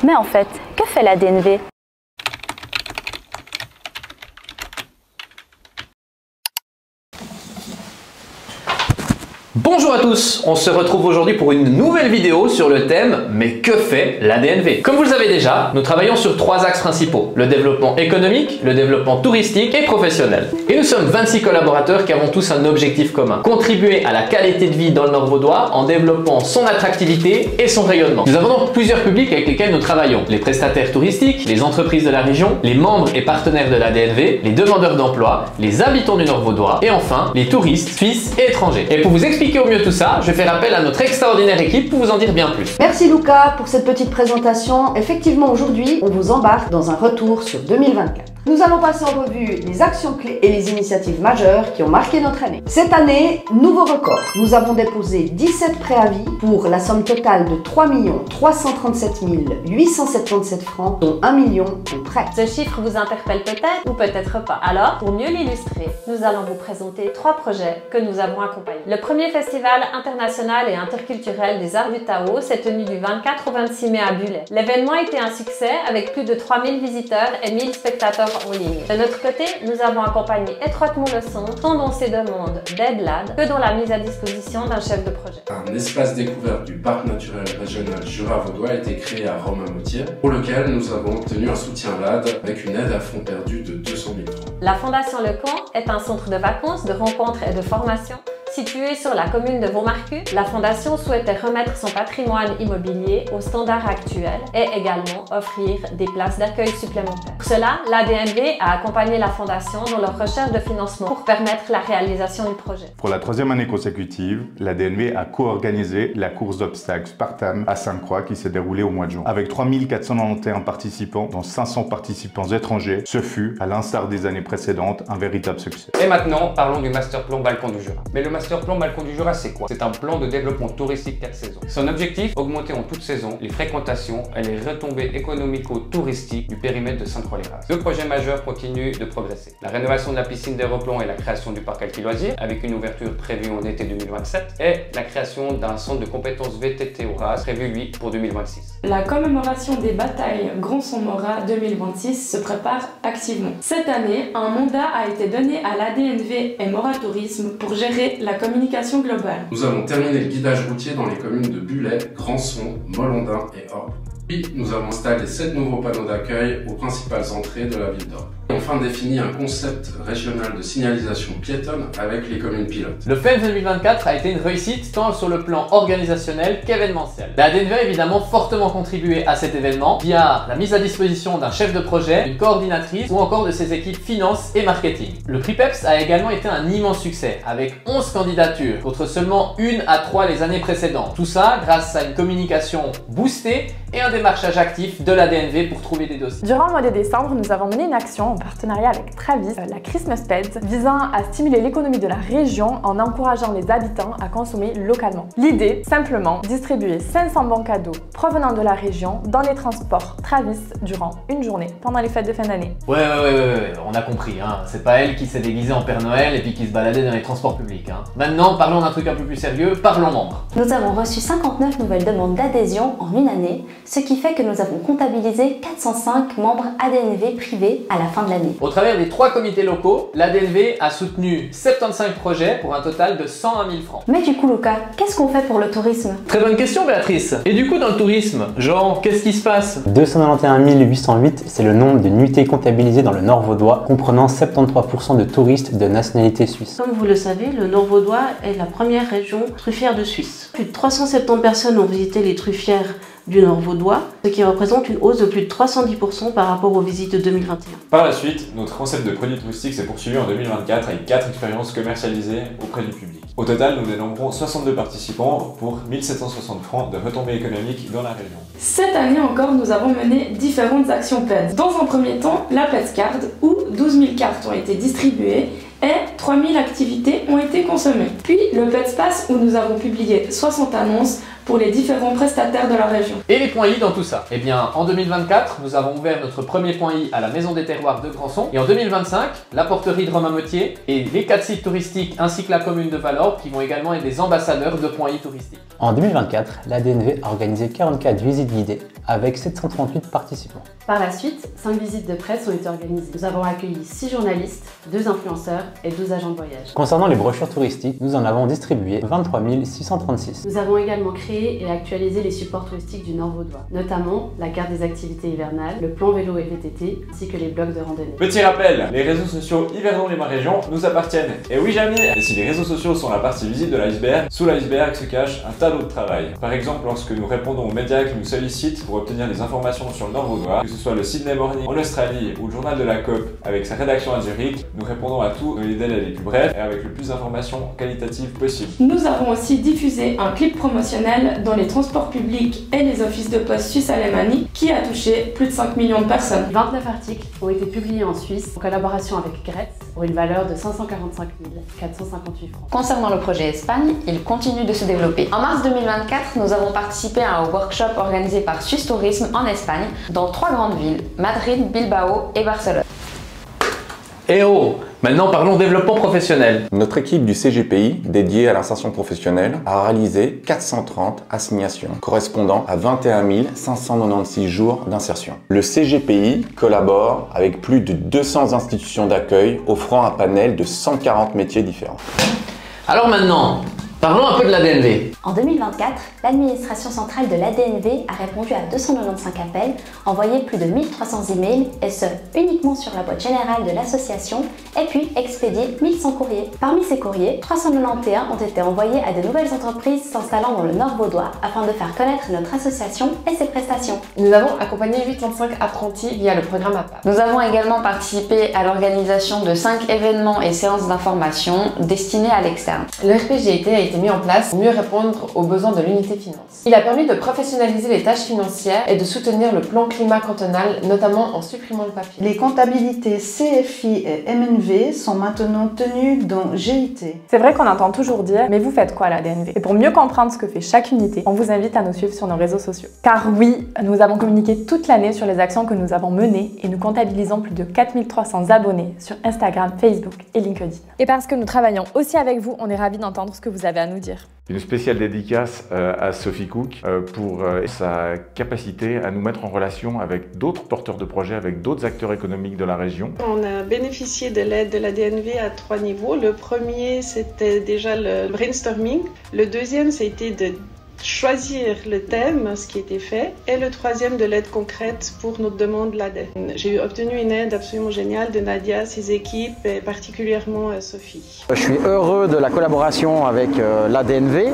Mais en fait, que fait la DNV? Bonjour à tous, on se retrouve aujourd'hui pour une nouvelle vidéo sur le thème « Mais que fait la DNV ?» Comme vous le savez déjà, nous travaillons sur 3 axes principaux, le développement économique, le développement touristique et professionnel. Et nous sommes 26 collaborateurs qui avons tous un objectif commun, contribuer à la qualité de vie dans le Nord vaudois en développant son attractivité et son rayonnement. Nous avons donc plusieurs publics avec lesquels nous travaillons, les prestataires touristiques, les entreprises de la région, les membres et partenaires de la DNV, les demandeurs d'emploi, les habitants du Nord vaudois et enfin les touristes suisses et étrangers. Et pour vous expliquer au mieux tout ça, je fais appel à notre extraordinaire équipe pour vous en dire bien plus. Merci Luca pour cette petite présentation. Effectivement, aujourd'hui, on vous embarque dans un retour sur 2024. Nous allons passer en revue les actions clés et les initiatives majeures qui ont marqué notre année. Cette année, nouveau record. Nous avons déposé 17 préavis pour la somme totale de 3 337 877 francs, dont 1 million en prêt. Ce chiffre vous interpelle peut-être ou peut-être pas. Alors, pour mieux l'illustrer, nous allons vous présenter 3 projets que nous avons accompagnés. Le premier festival international et interculturel des arts du Tao s'est tenu du 24 au 26 mai à Bullet. L'événement a été un succès avec plus de 3000 visiteurs et 1000 spectateurs en ligne. De notre côté, nous avons accompagné étroitement le son, tant dans ses demandes d'aide LAD que dans la mise à disposition d'un chef de projet. Un espace découverte du parc naturel régional Jura-Vaudois a été créé à Romain-Moutier, pour lequel nous avons obtenu un soutien LAD avec une aide à fonds perdu de 200 000 francs. La Fondation Le Camp est un centre de vacances, de rencontres et de formation situé sur la commune de Vaumarcus. La Fondation souhaitait remettre son patrimoine immobilier aux standards actuels et également offrir des places d'accueil supplémentaires. Pour cela, la DNV a accompagné la Fondation dans leur recherche de financement pour permettre la réalisation du projet. Pour la 3e année consécutive, la DNV a co-organisé la course d'obstacles Spartan à Sainte-Croix qui s'est déroulée au mois de juin. Avec 3491 participants, dont 500 participants étrangers, ce fut, à l'instar des années précédentes, un véritable succès. Et maintenant, parlons du Master Plan Balcon du Jura. Mais le Master Plan Balcon du Jura, c'est quoi? C'est un plan de développement touristique 4 saisons. Son objectif, augmenter en toute saison les fréquentations et les retombées économico-touristiques du périmètre de Sainte-Croix-les-Races. 2 projets majeurs continuent de progresser. La rénovation de la piscine des Replans et la création du parc Alki Loisirs, avec une ouverture prévue en été 2027, et la création d'un centre de compétences VTT au RAS, prévu lui pour 2026. La commémoration des batailles Grand Saint-Maura 2026 se prépare activement. Cette année, un mandat a été donné à l'ADNV et Mora Tourisme pour gérer la communication globale. Nous avons terminé le guidage routier dans les communes de Bullet, Grandson, Mollondin et Orbe. Puis, nous avons installé 7 nouveaux panneaux d'accueil aux principales entrées de la ville d'Orbe. Et enfin défini un concept régional de signalisation piétonne avec les communes pilotes. Le FEMS 2024 a été une réussite tant sur le plan organisationnel qu'événementiel. La DNV a évidemment fortement contribué à cet événement via la mise à disposition d'un chef de projet, d'une coordinatrice ou encore de ses équipes finance et marketing. Le prix PEPS a également été un immense succès avec 11 candidatures contre seulement 1 à 3 les années précédentes. Tout ça grâce à une communication boostée et un démarchage actif de la DNV pour trouver des dossiers. Durant le mois de décembre, nous avons mené une action en partenariat avec Travis, la Christmas Peds, visant à stimuler l'économie de la région en encourageant les habitants à consommer localement. L'idée, simplement, distribuer 500 bons cadeaux provenant de la région dans les transports Travis durant une journée pendant les fêtes de fin d'année. Ouais, on a compris, hein. C'est pas elle qui s'est déguisée en Père Noël et puis qui se baladait dans les transports publics, hein. Maintenant, parlons d'un truc un peu plus sérieux, parlons membres. Nous avons reçu 59 nouvelles demandes d'adhésion en une année, ce qui fait que nous avons comptabilisé 405 membres ADNV privés à la fin de l'année. Au travers des 3 comités locaux, l'ADNV a soutenu 75 projets pour un total de 101 000 francs. Mais du coup, Luca, qu'est-ce qu'on fait pour le tourisme? Très bonne question, Béatrice. Et du coup, dans le tourisme, genre, qu'est-ce qui se passe? 291 808, c'est le nombre de nuitées comptabilisées dans le Nord vaudois, comprenant 73% de touristes de nationalité suisse. Comme vous le savez, le Nord vaudois est la première région truffière de Suisse. Plus de 370 personnes ont visité les truffières du Nord vaudois, ce qui représente une hausse de plus de 310% par rapport aux visites de 2021. Par la suite, notre concept de produit touristique s'est poursuivi en 2024 avec 4 expériences commercialisées auprès du public. Au total, nous dénombrons 62 participants pour 1760 francs de retombées économiques dans la région. Cette année encore, nous avons mené différentes actions PEDS. Dans un premier temps, la PEDS Card, où 12 000 cartes ont été distribuées et 3000 activités ont été consommées. Puis le PEDS Pass, où nous avons publié 60 annonces pour les différents prestataires de la région. Et les points I dans tout ça? Eh bien, en 2024, nous avons ouvert notre premier point I à la Maison des Terroirs de Grandson. Et en 2025, la porterie de Romain-Motier et les 4 sites touristiques ainsi que la commune de Valorbe qui vont également être des ambassadeurs de points I touristiques. En 2024, l'ADNV a organisé 44 visites guidées avec 738 participants. Par la suite, 5 visites de presse ont été organisées. Nous avons accueilli 6 journalistes, 2 influenceurs et 12 agents de voyage. Concernant les brochures touristiques, nous en avons distribué 23 636. Nous avons également créé et actualisé les supports touristiques du Nord vaudois, notamment la carte des activités hivernales, le plan vélo et VTT, ainsi que les blogs de randonnée. Petit rappel, les réseaux sociaux Yverdon Léman Région nous appartiennent. Et oui Jamy, et si les réseaux sociaux sont la partie visible de l'iceberg, sous l'iceberg se cache un tas d'autres travail. Par exemple, lorsque nous répondons aux médias qui nous sollicitent pour obtenir des informations sur le Nord vaudois, que ce soit le Sydney Morning en Australie ou le journal de la COP avec sa rédaction à Zurich, nous répondons à tout dans les délais les plus brefs et avec le plus d'informations qualitatives possible. Nous avons aussi diffusé un clip promotionnel dans les transports publics et les offices de poste suisse alémanique qui a touché plus de 5 millions de personnes. 29 articles ont été publiés en Suisse en collaboration avec Gretz pour une valeur de 545 458 francs. Concernant le projet Espagne, il continue de se développer. En mars 2024, nous avons participé à un workshop organisé par Suisse Tourisme en Espagne, dans 3 grandes villes, Madrid, Bilbao et Barcelone. Eh oh! Maintenant parlons développement professionnel. Notre équipe du CGPI, dédiée à l'insertion professionnelle, a réalisé 430 assignations, correspondant à 21 596 jours d'insertion. Le CGPI collabore avec plus de 200 institutions d'accueil, offrant un panel de 140 métiers différents. Alors maintenant, parlons un peu de l'ADNV. En 2024, l'administration centrale de l'ADNV a répondu à 295 appels, envoyé plus de 1300 emails, et ce, uniquement sur la boîte générale de l'association, et puis expédié 1100 courriers. Parmi ces courriers, 391 ont été envoyés à de nouvelles entreprises s'installant dans le Nord vaudois afin de faire connaître notre association et ses prestations. Nous avons accompagné 85 apprentis via le programme APAP. Nous avons également participé à l'organisation de 5 événements et séances d'information destinés à l'externe. Le RPGT a été mis en place pour mieux répondre aux besoins de l'unité finance. Il a permis de professionnaliser les tâches financières et de soutenir le plan climat cantonal, notamment en supprimant le papier. Les comptabilités CFI et MNV sont maintenant tenues dans GIT. C'est vrai qu'on entend toujours dire, mais vous faites quoi à la DNV? Et pour mieux comprendre ce que fait chaque unité, on vous invite à nous suivre sur nos réseaux sociaux. Car oui, nous avons communiqué toute l'année sur les actions que nous avons menées et nous comptabilisons plus de 4300 abonnés sur Instagram, Facebook et LinkedIn. Et parce que nous travaillons aussi avec vous, on est ravis d'entendre ce que vous avez à nous dire. Une spéciale dédicace à Sophie Cook pour sa capacité à nous mettre en relation avec d'autres porteurs de projets, avec d'autres acteurs économiques de la région. On a bénéficié de l'aide de la DNV à 3 niveaux. Le premier, c'était déjà le brainstorming. Le deuxième, c'était de choisir le thème, ce qui était fait, et le troisième de l'aide concrète pour notre demande l'ADE. J'ai obtenu une aide absolument géniale de Nadia, ses équipes et particulièrement Sophie. Je suis heureux de la collaboration avec l'ADNV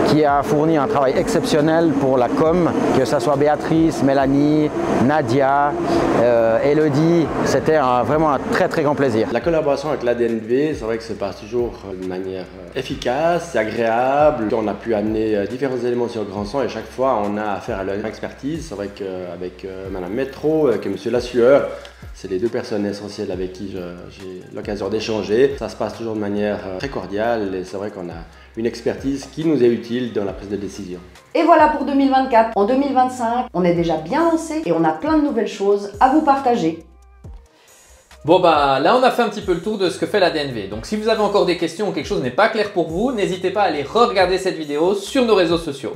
qui a fourni un travail exceptionnel pour la com, que ce soit Béatrice, Mélanie, Nadia, Elodie. C'était vraiment un très grand plaisir. La collaboration avec l'ADNV, c'est vrai que c'est pas toujours de manière efficace, c'est agréable. On a pu amener différents éléments sur Grandson et chaque fois on a affaire à leur expertise. C'est vrai qu'avec Madame Métro, avec Monsieur Lassueur, c'est les deux personnes essentielles avec qui j'ai l'occasion d'échanger. Ça se passe toujours de manière très cordiale et c'est vrai qu'on a une expertise qui nous est utile dans la prise de décision. Et voilà pour 2024. En 2025, on est déjà bien lancé et on a plein de nouvelles choses à vous partager. Bon bah là on a fait un petit peu le tour de ce que fait la DNV. Donc si vous avez encore des questions ou quelque chose n'est pas clair pour vous, n'hésitez pas à aller re-regarder cette vidéo sur nos réseaux sociaux.